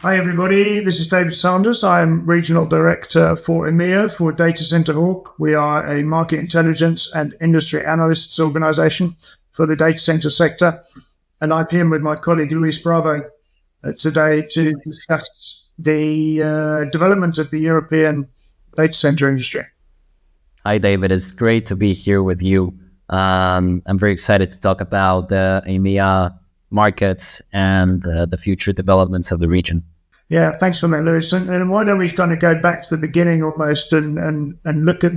Hi everybody, this is David Sandars. I'm Regional Director for EMEA for datacenterHawk. We are a market intelligence and industry analysts organisation for the data center sector. And I'm here with my colleague Luis Bravo today to discuss the development of the European data center industry. Hi David, it's great to be here with you. I'm very excited to talk about the EMEA markets and the future developments of the region. Yeah, thanks for that, Lewis. And why don't we kind of go back to the beginning almost and look at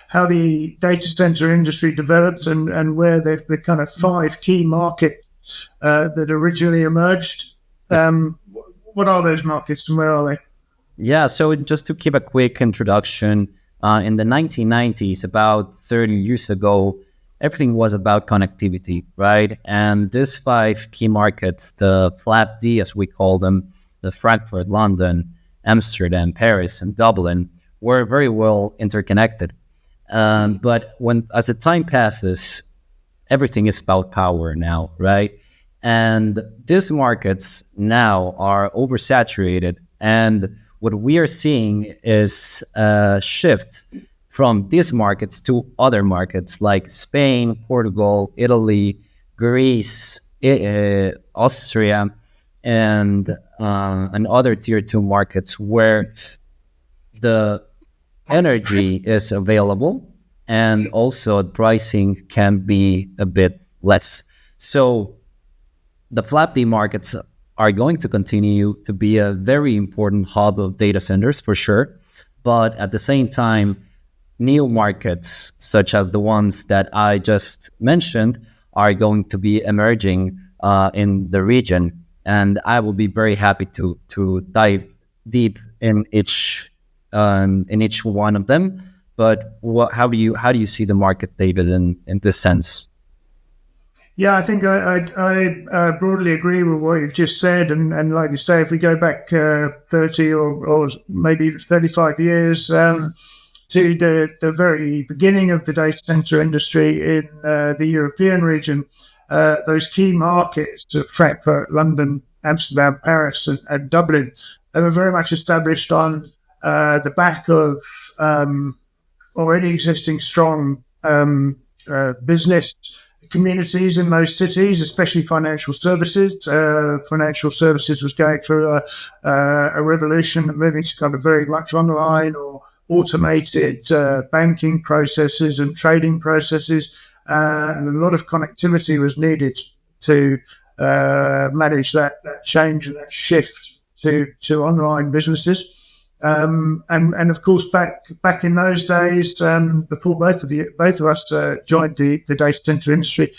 how the data center industry developed and where the kind of 5 key markets that originally emerged. What are those markets and where are they? Yeah, so just to give a quick introduction, in the 1990s, about 30 years ago, everything was about connectivity, right? And these 5 key markets, the FLAP-D as we call them, the Frankfurt, London, Amsterdam, Paris, and Dublin were very well interconnected. But as the time passes, everything is about power now, right? And these markets now are oversaturated. And what we are seeing is a shift from these markets to other markets like Spain, Portugal, Italy, Greece, Austria, and other tier 2 markets where the energy is available and also pricing can be a bit less. So the FLAP-D markets are going to continue to be a very important hub of data centers for sure. But at the same time, new markets such as the ones that I just mentioned are going to be emerging in the region. And I will be very happy to dive deep in each one of them. But how do you see the market, David, in this sense? Yeah, I think I broadly agree with what you've just said. And like you say, if we go back 30 or maybe 35 years to the very beginning of the data center industry in the European region, those key markets of Frankfurt, London, Amsterdam, Paris, and Dublin, they were very much established on the back of already existing strong business communities in those cities, especially financial services. Financial services was going through a revolution, moving to kind of very much online or automated banking processes and trading processes. And a lot of connectivity was needed to manage that change and that shift to online businesses. And of course, back in those days, before both of us joined the data center industry,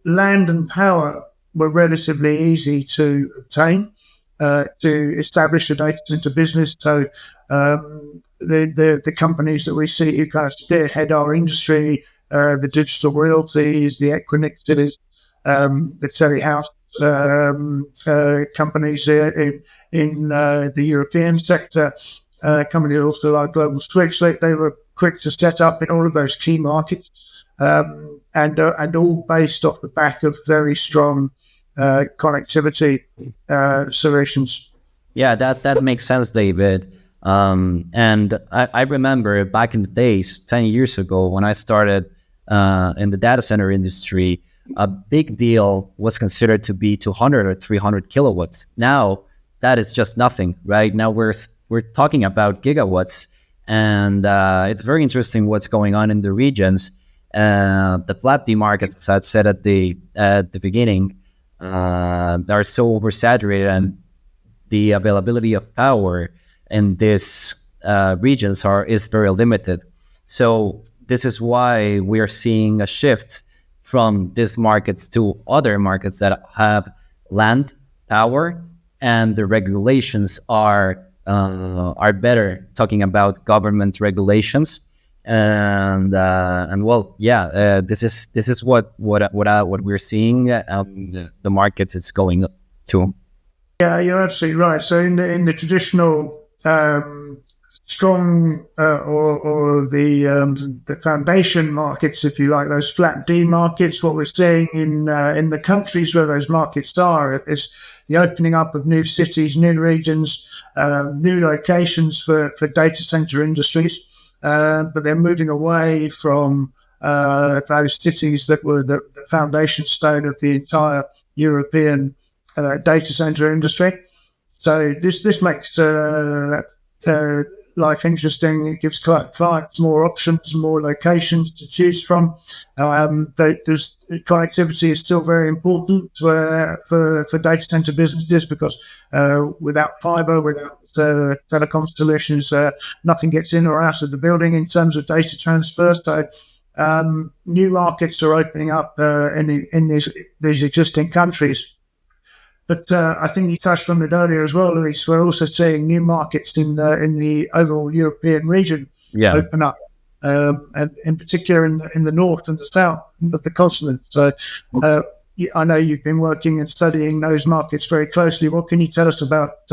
land and power were relatively easy to obtain to establish a data center business. So the companies that we see who kind of spearhead our industry, the Digital Realties, the Equinixes, the telehouse companies in the European sector, companies also like Global Switch, they were quick to set up in all of those key markets, and all based off the back of very strong connectivity solutions. Yeah, that makes sense, David. And I remember back in the days, 10 years ago, when I started in the data center industry, a big deal was considered to be 200 or 300 kilowatts. Now, that is just nothing, right? Now we're talking about gigawatts, and it's very interesting what's going on in the regions. The FLAP-D markets, as I said at the beginning, are so oversaturated, and the availability of power in these regions is very limited. So this is why we are seeing a shift from these markets to other markets that have land, power, and the regulations are better. Talking about government regulations, and well, yeah, this is what we're seeing. The markets it's going to. Yeah, you're absolutely right. So in the traditional strong or the foundation markets, if you like, those flat D markets. What we're seeing in the countries where those markets are is the opening up of new cities, new regions, new locations for data center industries. But they're moving away from those cities that were the foundation stone of the entire European data center industry. So this makes life interesting. It gives clients more options, more locations to choose from. Connectivity is still very important for data center businesses because without fiber, without telecom solutions, nothing gets in or out of the building in terms of data transfer. So new markets are opening up in these existing countries. But I think you touched on it earlier as well, Luis. We're also seeing new markets in the overall European region open up, and in particular in the north and the south of the continent. So I know you've been working and studying those markets very closely. What can you tell us about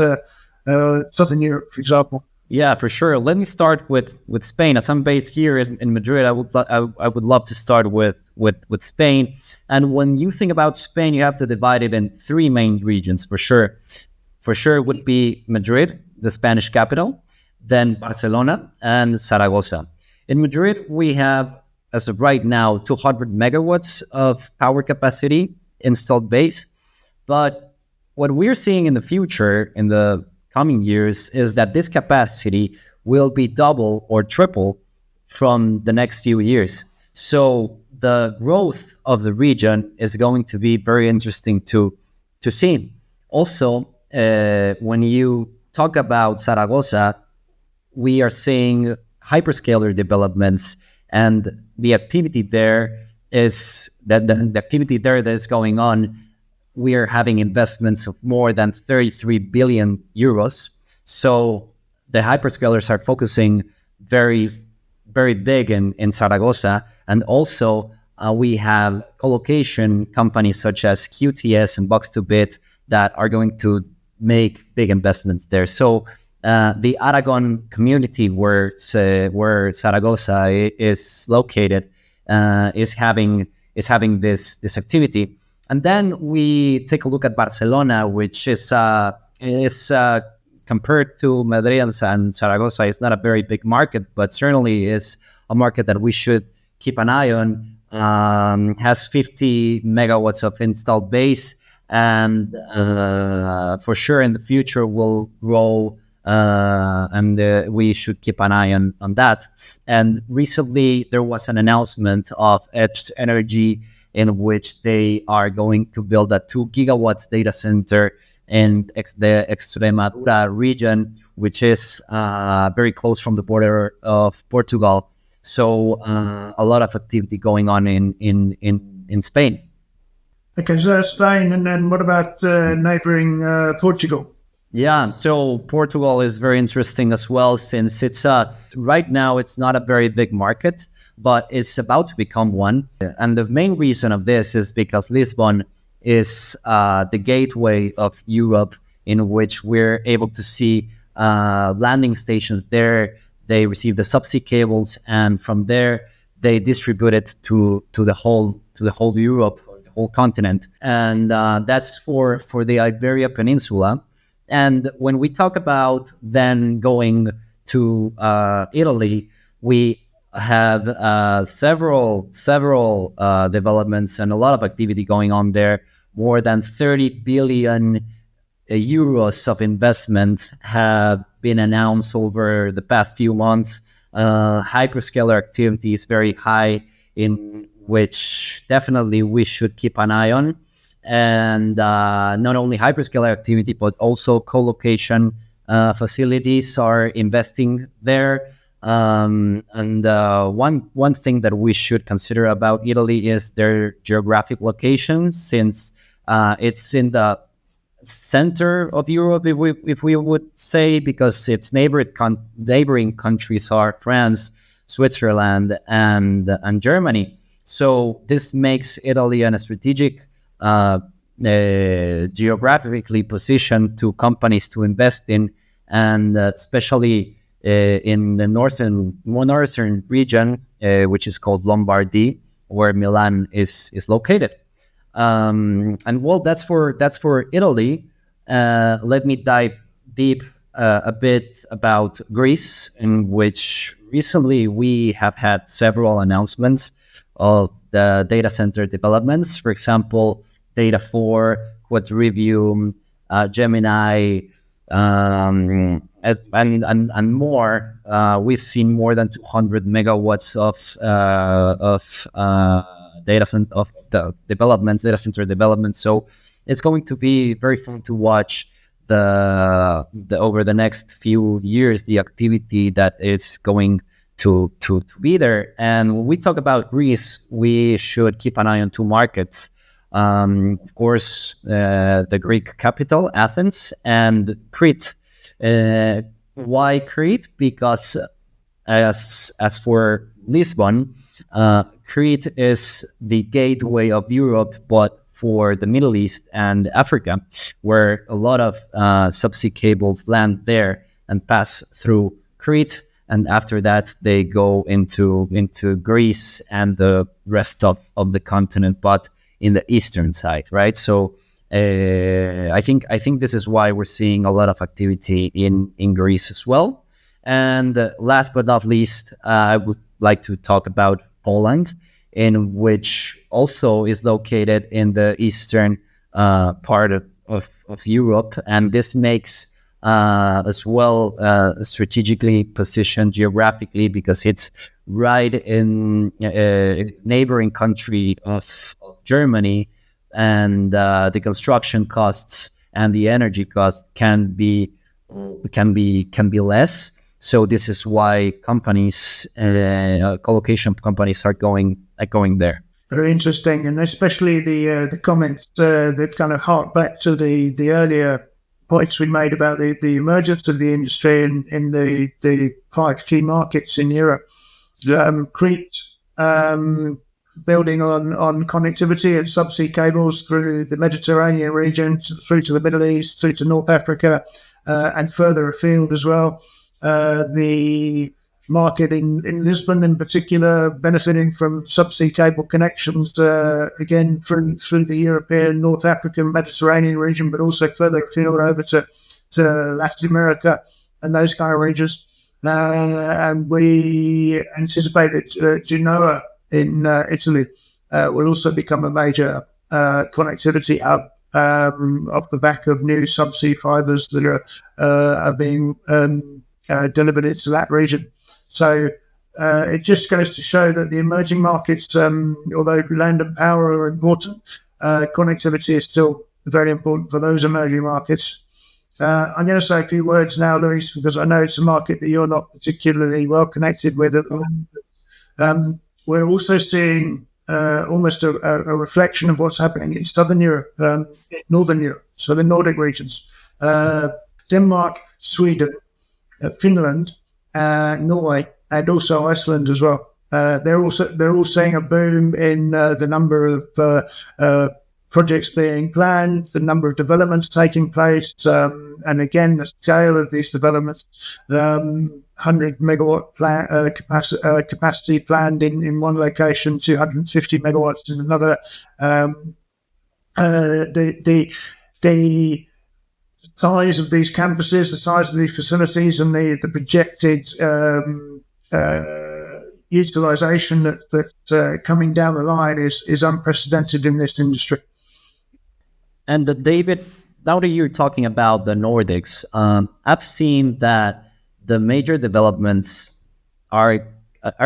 Southern Europe, for example? Yeah, for sure. Let me start with Spain. As I'm based here in Madrid, I would love to start with Spain. And when you think about Spain, you have to divide it in three main regions for sure. For sure, it would be Madrid, the Spanish capital, then Barcelona and Zaragoza. In Madrid, we have, as of right now, 200 megawatts of power capacity installed base. But what we're seeing in the future, in the coming years, is that this capacity will be double or triple from the next few years. So the growth of the region is going to be very interesting to see. Also, when you talk about Zaragoza, we are seeing hyperscaler developments, and the activity there is that the activity there that is going on. We are having investments of more than 33 billion euros. So the hyperscalers are focusing very, very big in Zaragoza. And also we have colocation companies such as QTS and Box2Bit that are going to make big investments there. So the Aragon community where Zaragoza is located is having this activity. And then we take a look at Barcelona, which is compared to Madrid and Zaragoza, it's not a very big market, but certainly is a market that we should keep an eye on. Has 50 megawatts of installed base, and for sure in the future will grow, and we should keep an eye on that. And recently there was an announcement of Edge Energy, in which they are going to build a 2 gigawatts data center in the Extremadura region, which is very close from the border of Portugal. So a lot of activity going on in Spain. Okay, so that's Spain, and then what about neighboring Portugal? Yeah, so Portugal is very interesting as well, since it's right now it's not a very big market, but it's about to become one. And the main reason of this is because Lisbon is the gateway of Europe, in which we're able to see landing stations there. They receive the subsea cables, and from there they distribute it to the whole Europe, or the whole continent. And that's for the Iberia Peninsula. And when we talk about then going to Italy, we have several developments and a lot of activity going on there. More than 30 billion euros of investment have been announced over the past few months. Hyperscaler activity is very high, in which definitely we should keep an eye on. And not only hyperscaler activity, but also co-location facilities are investing there. And one thing that we should consider about Italy is their geographic location, since it's in the center of Europe, if we would say, because its neighboring countries are France, Switzerland, and Germany. So this makes Italy a strategic geographically positioned to companies to invest in, and especially in the northern region, which is called Lombardy, where Milan is located. And well, that's for Italy. Let me dive deep a bit about Greece, in which recently we have had several announcements of the data center developments. For example, Data 4, Quadrivium, Gemini, and more. We've seen more than 200 megawatts of data center development. So it's going to be very fun to watch the over the next few years the activity that is going to be there. And when we talk about Greece, we should keep an eye on two markets. Of course, the Greek capital, Athens, and Crete. Why Crete? Because as for Lisbon, Crete is the gateway of Europe, but for the Middle East and Africa, where a lot of subsea cables land there and pass through Crete, and after that they go into Greece and the rest of the continent, but in the eastern side, right? So I think this is why we're seeing a lot of activity in Greece as well. And last but not least, I would like to talk about Poland, in which also is located in the eastern part of Europe, and this makes as well strategically positioned geographically because it's right in a neighboring country of Germany, and the construction costs and the energy costs can be less. So this is why companies, colocation companies, are going there. Very interesting, and especially the comments that kind of hark back to the earlier points we made about the emergence of the industry in the 5 key markets in Europe. Crete, building on connectivity and subsea cables through the Mediterranean region, through to the Middle East, through to North Africa, and further afield as well. The market in Lisbon in particular benefiting from subsea cable connections, again through the European, North African, Mediterranean region, but also further afield over to Latin America and those kind of regions. And we anticipate that Genoa in Italy will also become a major connectivity hub off the back of new subsea fibers that are being delivered into that region. So it just goes to show that the emerging markets, although land and power are important, connectivity is still very important for those emerging markets. I'm going to say a few words now, Luis, because I know it's a market that you're not particularly well connected with at the moment. We're also seeing almost a reflection of what's happening in Southern Europe, Northern Europe, so the Nordic regions, Denmark, Sweden, Finland, Norway, and also Iceland as well. They're all seeing a boom in the number of projects being planned, the number of developments taking place, and again the scale of these developments. 100 megawatt capacity planned in one location, 250 megawatts in another. The size of these campuses, the size of these facilities, and the projected utilization that's coming down the line is unprecedented in this industry. And David, now that you're talking about the Nordics, I've seen that the major developments are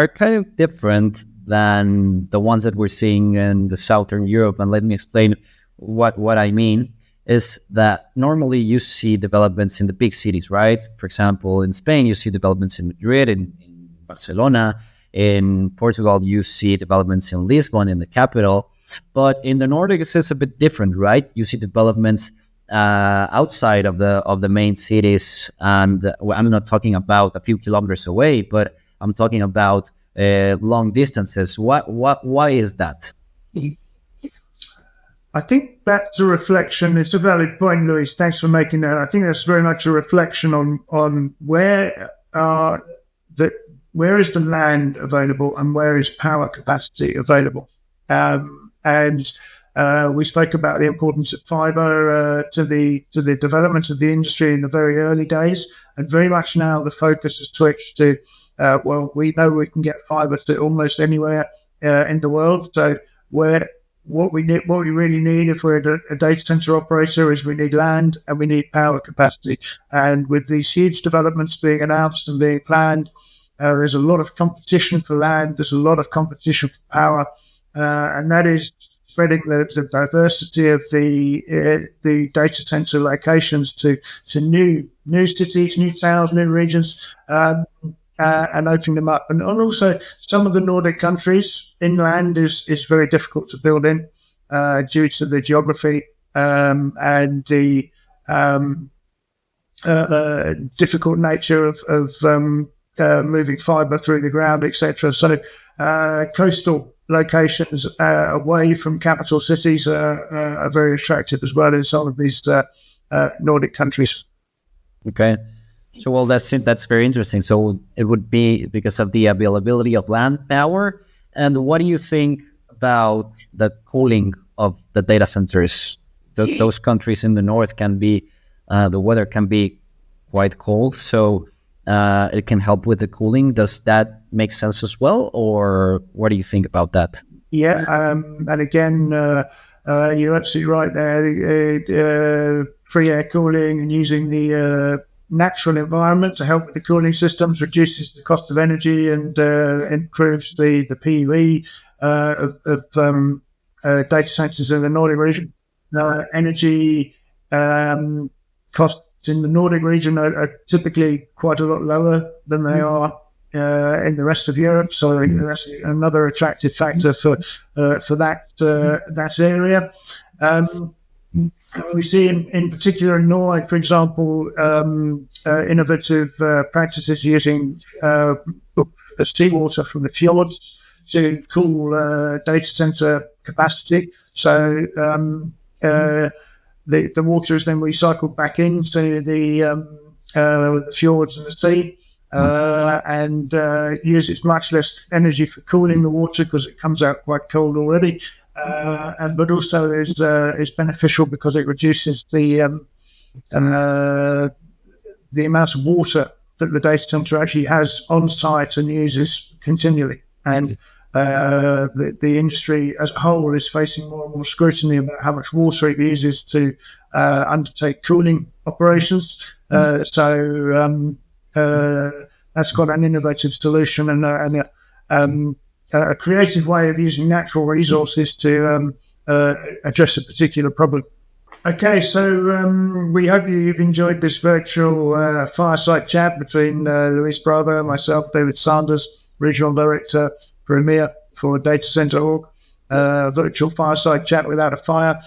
kind of different than the ones that we're seeing in the Southern Europe. And let me explain what I mean. Is that normally you see developments in the big cities, right? For example, in Spain, you see developments in Madrid, in Barcelona. In Portugal, you see developments in Lisbon, in the capital. But in the Nordics, it's a bit different, right? You see developments outside of the main cities, and I'm not talking about a few kilometers away, but I'm talking about long distances. Why is that? I think that's a reflection. It's a valid point, Luis. Thanks for making that. I think that's very much a reflection on where are that where is the land available and where is power capacity available? And we spoke about the importance of fibre to the development of the industry in the very early days, and very much now the focus has switched to we know we can get fibre to almost anywhere in the world. So what we really need if we're a data center operator is we need land and we need power capacity. And with these huge developments being announced and being planned, there's a lot of competition for land. There's a lot of competition for power, and that is spreading the diversity of the data center locations to new cities, new towns, new regions. And opening them up. And also some of the Nordic countries, inland is very difficult to build in due to the geography and the difficult nature of moving fibre through the ground, etc. So coastal locations away from capital cities are very attractive as well in some of these Nordic countries. Okay. So, well, that's it. That's very interesting. So it would be because of the availability of land power. And what do you think about the cooling of the data centers? Those countries in the north can be, the weather can be quite cold. So it can help with the cooling. Does that make sense as well? Or what do you think about that? Yeah. And again, you're absolutely right there. Free air cooling and using the natural environment to help with the cooling systems reduces the cost of energy and improves the PUE of data centers in the Nordic region. Energy costs in the Nordic region are typically quite a lot lower than they are in the rest of Europe. So that's another attractive factor for that area. We see in particular in Norway, for example, innovative practices using seawater from the fjords to cool data center capacity. So the water is then recycled back into the fjords and the sea and uses much less energy for cooling the water because it comes out quite cold already. But also is beneficial because it reduces the amount of water that the data center actually has on site and uses continually. And the industry as a whole is facing more and more scrutiny about how much water it uses to undertake cooling operations. So that's got an innovative solution and a creative way of using natural resources to address a particular problem. Okay, so we hope you've enjoyed this virtual fireside chat between Luis Bravo and myself, David Sandars, Regional Director for EMEA for datacenterHawk. Virtual fireside chat without a fire.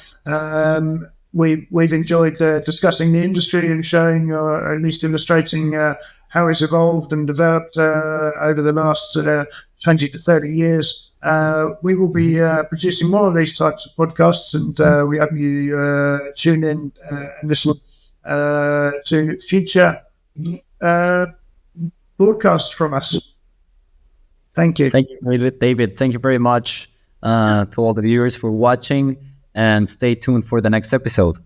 We've enjoyed discussing the industry and showing, or at least illustrating, how it's evolved and developed over the last 20 to 30 years. We will be producing more of these types of podcasts, and we hope you tune in and listen to future broadcasts from us. Thank you. Thank you, David. Thank you very much to all the viewers for watching, and stay tuned for the next episode.